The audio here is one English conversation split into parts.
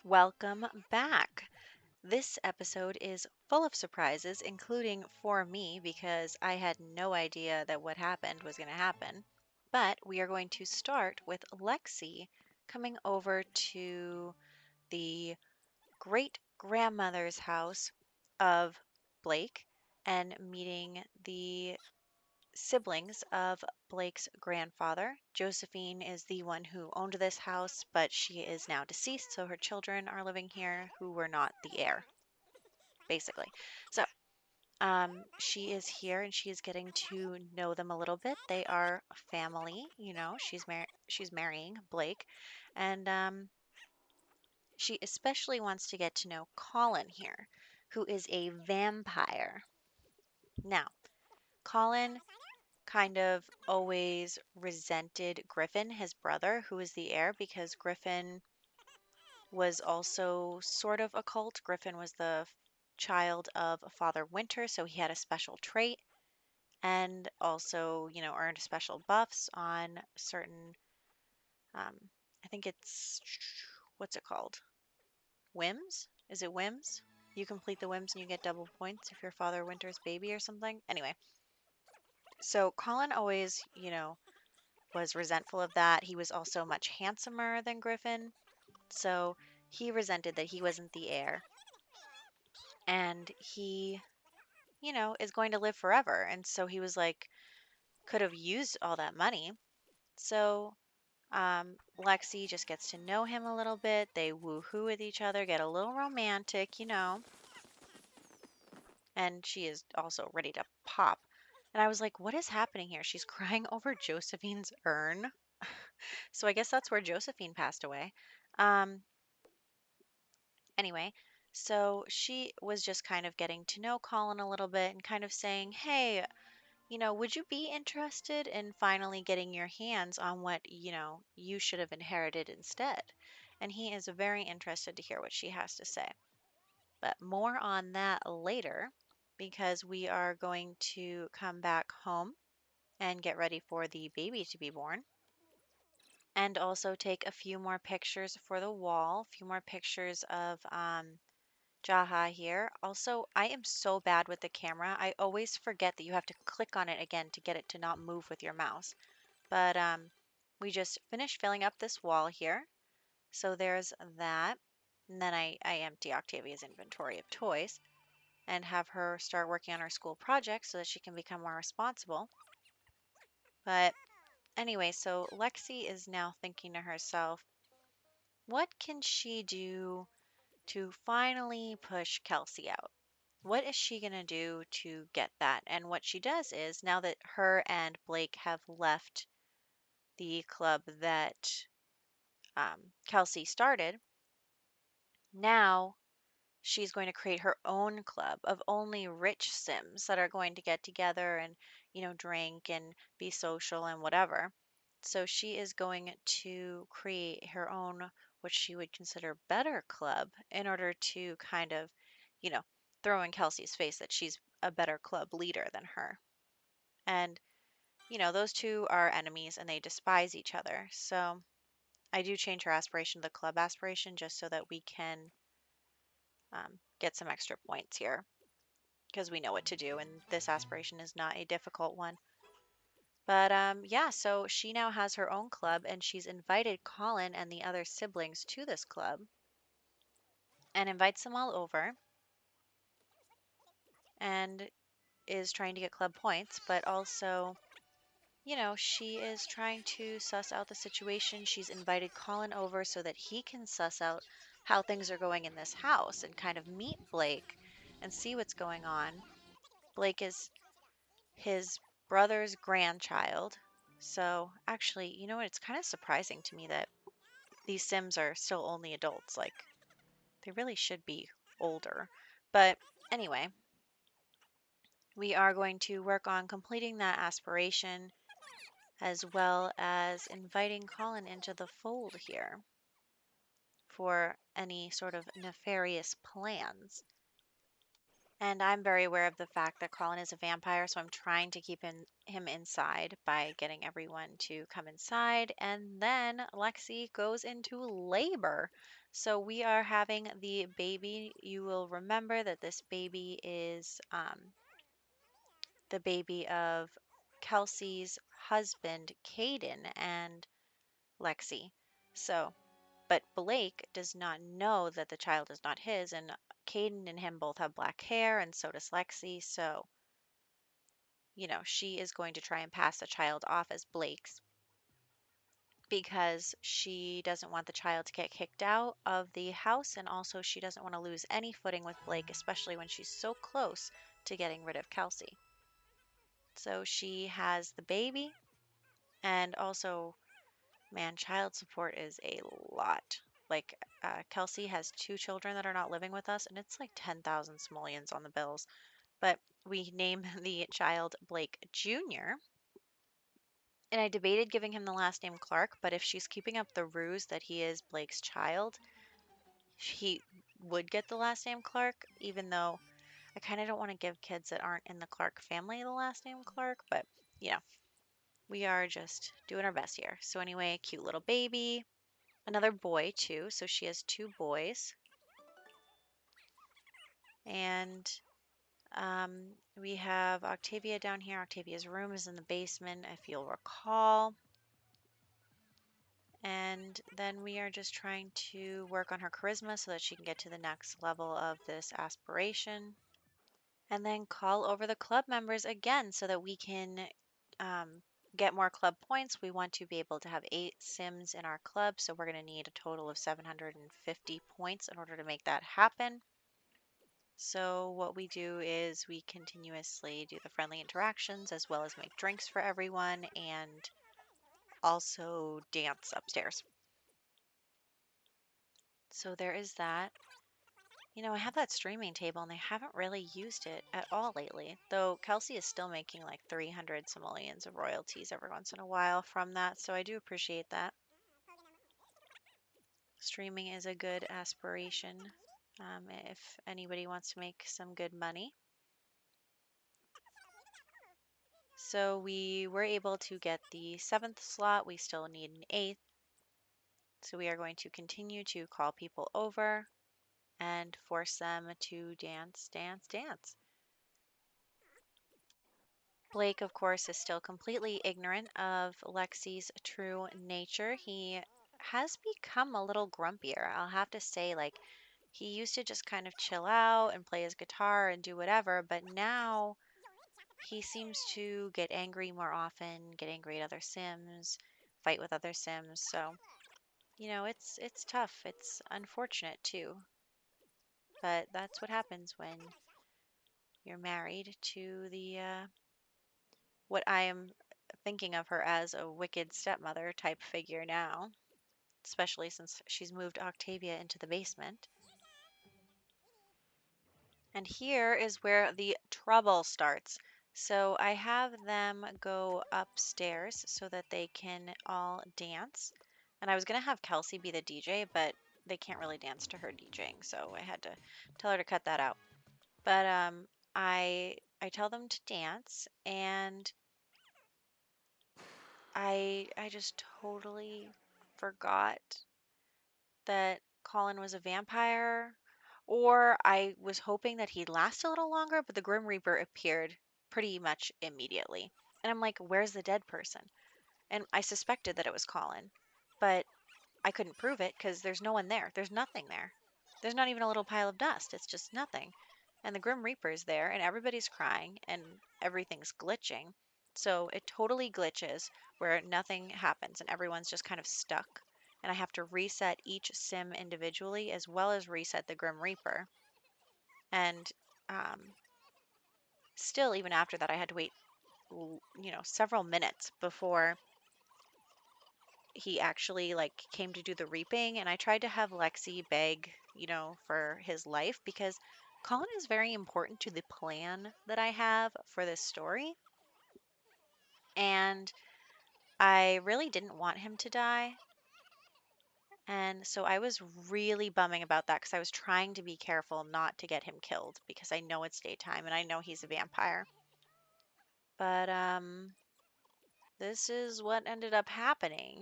Welcome back. This episode is full of surprises, including for me because I had no idea that what happened was going to happen. But we are going to start with Lexie coming over to the great grandmother's house of Blake and meeting the siblings of Blake's grandfather. Josephine is the one who owned this house, but she is now deceased, so her children are living here who were not the heir, basically. So, she is here and she is getting to know them a little bit. They are family, she's marrying Blake, and she especially wants to get to know Colin here, who is a vampire. Now, Colin kind of always resented Griffin, his brother, who is the heir, because Griffin was also sort of a cult. Griffin was the child of Father Winter, so he had a special trait and also, earned special buffs on certain, um, I think it's, what's it called? Whims? Is it whims? You complete the whims and you get double points if you're Father Winter's baby or something. Anyway, so Colin always, was resentful of that. He was also much handsomer than Griffin, so he resented that he wasn't the heir. And he, is going to live forever. And so he was like, could have used all that money. So Lexie just gets to know him a little bit. They woo-hoo with each other, get a little romantic, and she is also ready to pop. And I was like, what is happening here? She's crying over Josephine's urn. So I guess that's where Josephine passed away. Um, Anyway, so she was just kind of getting to know Colin a little bit and kind of saying, hey, would you be interested in finally getting your hands on what, you should have inherited instead? And he is very interested to hear what she has to say. But more on that later because we are going to come back home and get ready for the baby to be born. And also take a few more pictures for the wall, a few more pictures of Jaha here. Also, I am so bad with the camera. I always forget that you have to click on it again to get it to not move with your mouse. But we just finished filling up this wall here. So there's that. And then I empty Octavia's inventory of toys and have her start working on her school project so that she can become more responsible. But anyway, so Lexie is now thinking to herself, what can she do to finally push Kelsey out? What is she going to do to get that? And what she does is now that her and Blake have left the club that Kelsey started, now she's going to create her own club of only rich Sims that are going to get together and, drink and be social and whatever. So she is going to create her own, what she would consider better club in order to kind of, you know, throw in Kelsey's face that she's a better club leader than her. And, those two are enemies and they despise each other. So I do change her aspiration to the club aspiration just so that we can get some extra points here because we know what to do, and this aspiration is not a difficult one. But yeah, so she now has her own club, and she's invited Colin and the other siblings to this club and invites them all over and is trying to get club points, but also, she is trying to suss out the situation. She's invited Colin over so that he can suss out how things are going in this house and kind of meet Blake and see what's going on. Blake is his brother's grandchild. So, actually, you know what? It's kind of surprising to me that these Sims are still only adults. Like, they really should be older. But anyway, we are going to work on completing that aspiration as well as inviting Colin into the fold here for any sort of nefarious plans. And I'm very aware of the fact that Colin is a vampire, so I'm trying to keep him inside by getting everyone to come inside. And then Lexie goes into labor. So we are having the baby. You will remember that this baby is the baby of Kelsey's husband, Caden, and Lexie. So, but Blake does not know that the child is not his, and Caden and him both have black hair, and so does Lexie. So, she is going to try and pass the child off as Blake's because she doesn't want the child to get kicked out of the house, and also she doesn't want to lose any footing with Blake, especially when she's so close to getting rid of Kelsey. So she has the baby, and also, man, child support is a lot. Like, Kelsey has two children that are not living with us, and it's like 10,000 simoleons on the bills. But we name the child Blake Jr., and I debated giving him the last name Clarke, but if she's keeping up the ruse that he is Blake's child, he would get the last name Clarke, even though I kind of don't want to give kids that aren't in the Clarke family the last name Clarke, but you know, we are just doing our best here. So, anyway, cute little baby. Another boy, too. So, she has two boys. And we have Octavia down here. Octavia's room is in the basement, if you'll recall. And then we are just trying to work on her charisma so that she can get to the next level of this aspiration. And then call over the club members again so that we can um, get more club points. We want to be able to have 8 Sims in our club, so we're going to need a total of 750 points in order to make that happen. So what we do is we continuously do the friendly interactions as well as make drinks for everyone and also dance upstairs. So there is that. I have that streaming table and they haven't really used it at all lately. Though Kelsey is still making like 300 simoleons of royalties every once in a while from that, so I do appreciate that. Streaming is a good aspiration if anybody wants to make some good money. So we were able to get the 7th slot. We still need an 8th. So we are going to continue to call people over and force them to dance, dance, dance. Blake, of course, is still completely ignorant of Lexie's true nature. He has become a little grumpier. I'll have to say, like, he used to just kind of chill out and play his guitar and do whatever, but now he seems to get angry more often, get angry at other Sims, fight with other Sims. So, it's tough. It's unfortunate too, but that's what happens when you're married to the what I am thinking of her as a wicked stepmother type figure now, especially since she's moved Octavia into the basement. And here is where the trouble starts. So I have them go upstairs so that they can all dance. And I was going to have Kelsey be the DJ, but they can't really dance to her DJing, so I had to tell her to cut that out. But I tell them to dance, and I just totally forgot that Colin was a vampire, or I was hoping that he'd last a little longer, but the Grim Reaper appeared pretty much immediately. And I'm like, where's the dead person? And I suspected that it was Colin, but I couldn't prove it because there's no one there. There's nothing there. There's not even a little pile of dust. It's just nothing. And the Grim Reaper's there, and everybody's crying, and everything's glitching. So it totally glitches where nothing happens, and everyone's just kind of stuck. And I have to reset each sim individually as well as reset the Grim Reaper. And um, still, even after that, I had to wait, several minutes before he actually like came to do the reaping. And I tried to have Lexie beg, for his life because Colin is very important to the plan that I have for this story. And I really didn't want him to die. And so I was really bumming about that because I was trying to be careful not to get him killed because I know it's daytime and I know he's a vampire. But this is what ended up happening.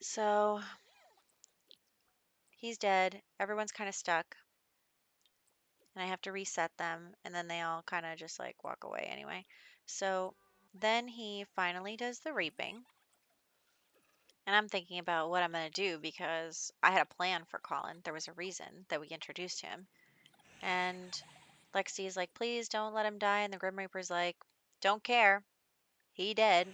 So he's dead. Everyone's kind of stuck, and I have to reset them, and then they all kind of just like walk away anyway. So then he finally does the reaping, and I'm thinking about what I'm going to do because I had a plan for Colin. There was a reason that we introduced him. And Lexie's like, please don't let him die. And the Grim Reaper's like, don't care. He dead.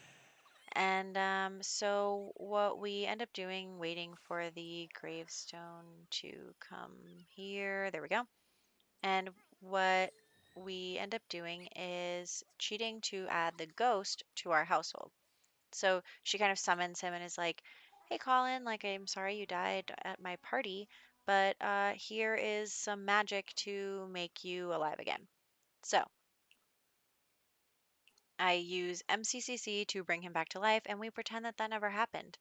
And so what we end up doing, waiting for the gravestone to come here. There we go. And what we end up doing is cheating to add the ghost to our household. So she kind of summons him and is like, hey, Colin, like, I'm sorry you died at my party, but here is some magic to make you alive again. So I use MCCC to bring him back to life, and we pretend that that never happened.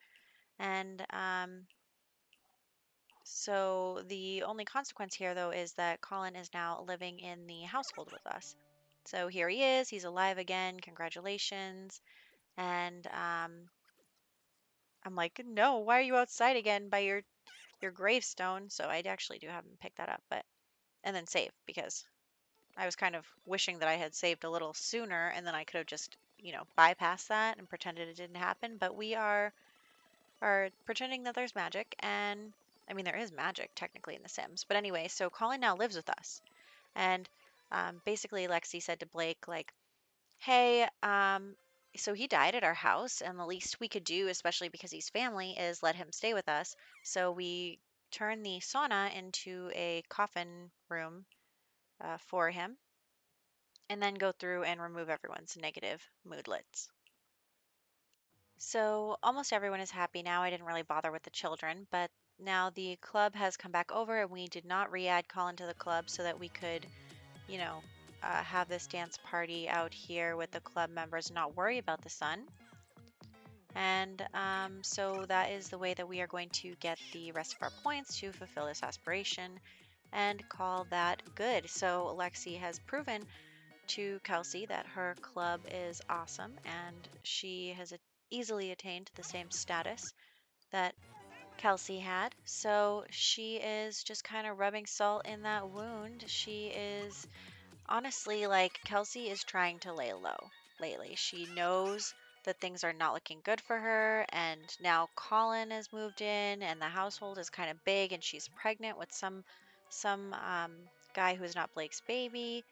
And so the only consequence here, though, is that Colin is now living in the household with us. So here he is. He's alive again. Congratulations. And I'm like, no, why are you outside again by your gravestone? So I actually do have him pick that up, but and then save because I was kind of wishing that I had saved a little sooner and then I could have just, bypassed that and pretended it didn't happen. But we are pretending that there's magic, and I mean there is magic technically in The Sims. But anyway, so Colin now lives with us, and basically Lexie said to Blake like, "Hey, so he died at our house, and the least we could do, especially because he's family, is let him stay with us. So we turned the sauna into a coffin room for him, and then go through and remove everyone's negative moodlets." So almost everyone is happy now. I didn't really bother with the children, but now the club has come back over and we did not re-add Colin to the club so that we could, you know, have this dance party out here with the club members and not worry about the sun. And so that is the way that we are going to get the rest of our points to fulfill this aspiration and call that good. So Lexi has proven to Kelsey that her club is awesome and she has easily attained the same status that Kelsey had. So she is just kind of rubbing salt in that wound. She is honestly like Kelsey is trying to lay low lately. She knows that things are not looking good for her, and now Colin has moved in, and the household is kind of big, and she's pregnant with some guy who's not Blake's baby,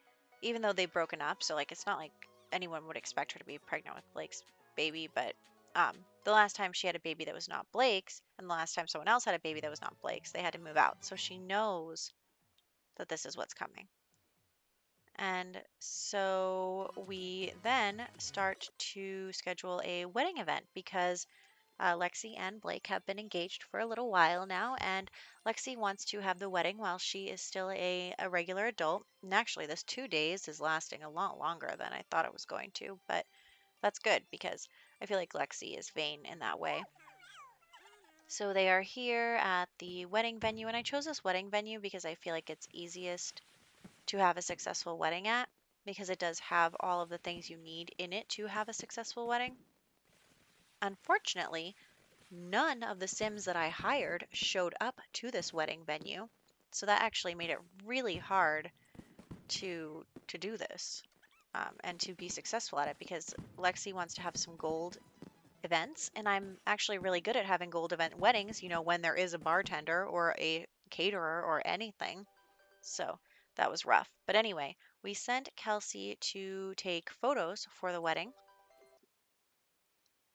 even though they've broken up. So like it's not like anyone would expect her to be pregnant with Blake's baby, but the last time she had a baby that was not Blake's, and the last time someone else had a baby that was not Blake's, they had to move out. So she knows that this is what's coming. And so we then start to schedule a wedding event because Lexi and Blake have been engaged for a little while now, and Lexi wants to have the wedding while she is still a regular adult. And actually, this 2 days is lasting a lot longer than I thought it was going to, but that's good because I feel like Lexi is vain in that way. So they are here at the wedding venue, and I chose this wedding venue because I feel like it's easiest to have a successful wedding at because it does have all of the things you need in it to have a successful wedding. Unfortunately, none of the Sims that I hired showed up to this wedding venue. So that actually made it really hard to do this and to be successful at it because Lexi wants to have some gold events, and I'm actually really good at having gold event weddings, when there is a bartender or a caterer or anything. So that was rough. But anyway, we sent Kelsey to take photos for the wedding.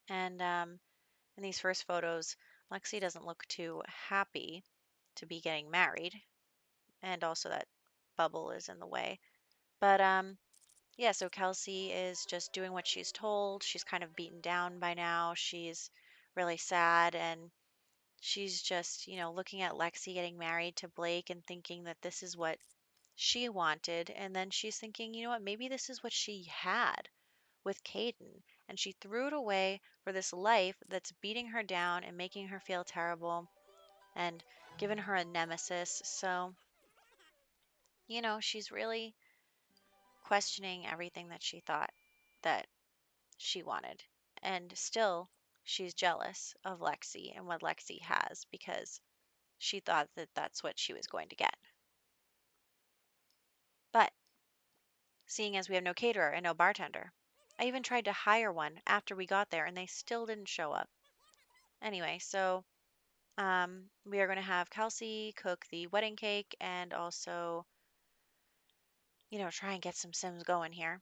And in these first photos, Lexi doesn't look too happy to be getting married. And also that bubble is in the way. But yeah, so Kelsey is just doing what she's told. She's kind of beaten down by now. She's really sad and she's just, looking at Lexi getting married to Blake and thinking that this is what she wanted. And then she's thinking, you know what, maybe this is what she had with Caden. and she threw it away for this life that's beating her down and making her feel terrible and given her a nemesis. So, she's really questioning everything that she thought that she wanted. And still, she's jealous of Lexie and what Lexie has because she thought that that's what she was going to get. But seeing as we have no caterer and no bartender, I even tried to hire one after we got there and they still didn't show up. Anyway, so we are going to have Kelsey cook the wedding cake and also, try and get some Sims going here.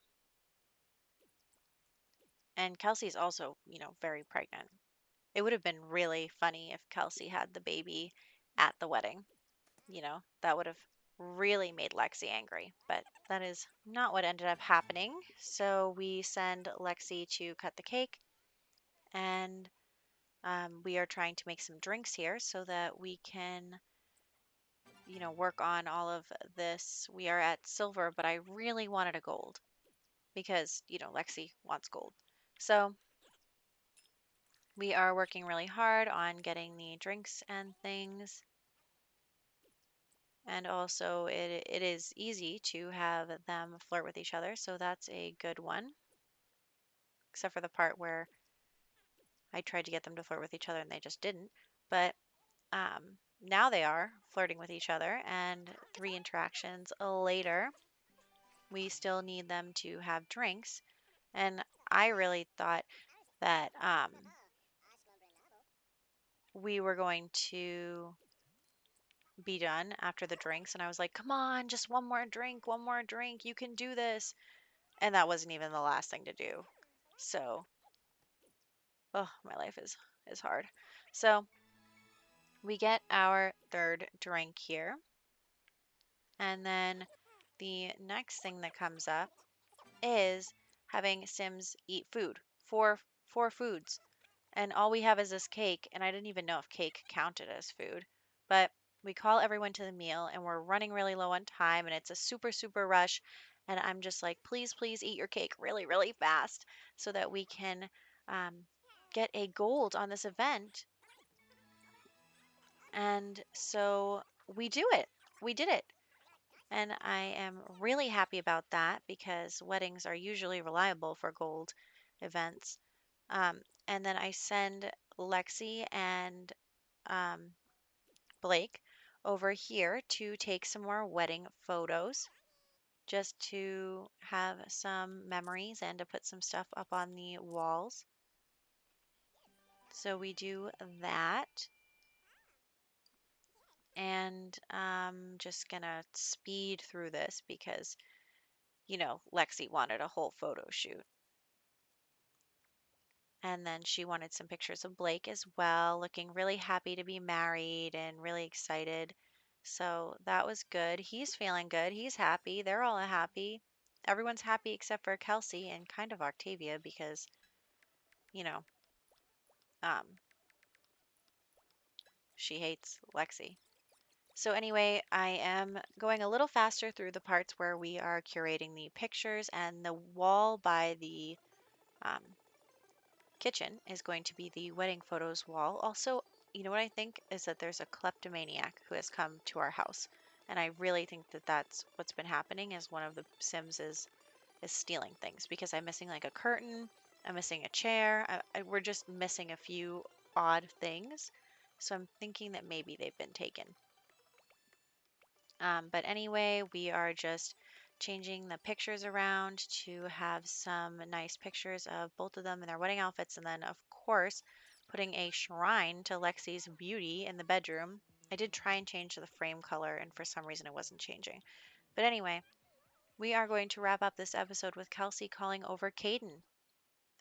And Kelsey's also, very pregnant. It would have been really funny if Kelsey had the baby at the wedding. That would have really made Lexie angry, but that is not what ended up happening. So we send Lexie to cut the cake, and we are trying to make some drinks here so that we can, work on all of this. We are at silver, but I really wanted a gold because, Lexie wants gold. So we are working really hard on getting the drinks and things. And also, it is easy to have them flirt with each other, so that's a good one. Except for the part where I tried to get them to flirt with each other and they just didn't. But now they are flirting with each other, and 3 interactions later, we still need them to have drinks. And I really thought that we were going to be done after the drinks, and I was like, come on, just one more drink, you can do this. And that wasn't even the last thing to do. So, oh, my life is hard. So, we get our third drink here. And then the next thing that comes up is having Sims eat food. Four foods. And all we have is this cake, and I didn't even know if cake counted as food. But we call everyone to the meal, and we're running really low on time, and it's a super, super rush. And I'm just like, please, please eat your cake really, really fast so that we can um, get a gold on this event. And so we do it. We did it. And I am really happy about that because weddings are usually reliable for gold events. Um, and then I send Lexie and um, Blake over here to take some more wedding photos just to have some memories and to put some stuff up on the walls. So we do that. And I'm just gonna speed through this because, Lexie wanted a whole photo shoot. And then she wanted some pictures of Blake as well, looking really happy to be married and really excited. So that was good. He's feeling good. He's happy. They're all happy. Everyone's happy except for Kelsey and kind of Octavia because, you know, um, she hates Lexie. So, anyway, I am going a little faster through the parts where we are curating the pictures, and the wall by the um, kitchen is going to be the wedding photos wall. Also, you know what I think is that there's a kleptomaniac who has come to our house, and I really think that that's what's been happening. Is one of the Sims is stealing things because I'm missing like a curtain, I'm missing a chair, we're just missing a few odd things. So I'm thinking that maybe they've been taken. But anyway, we are just changing the pictures around to have some nice pictures of both of them in their wedding outfits. And then, of course, putting a shrine to Lexie's beauty in the bedroom. I did try and change the frame color, and for some reason it wasn't changing. But anyway, we are going to wrap up this episode with Kelsey calling over Caden.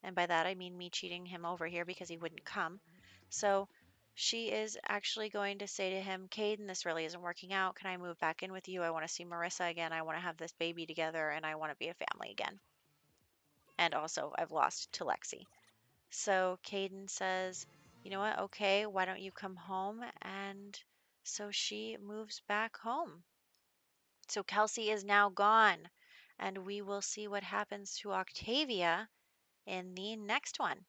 And by that, I mean me cheating him over here because he wouldn't come. So she is actually going to say to him, Caden, this really isn't working out. Can I move back in with you? I want to see Marissa again. I want to have this baby together and I want to be a family again. And also, I've lost to Lexie. So Caden says, you know what? Okay, why don't you come home? And so she moves back home. So Kelsey is now gone. And we will see what happens to Octavia in the next one.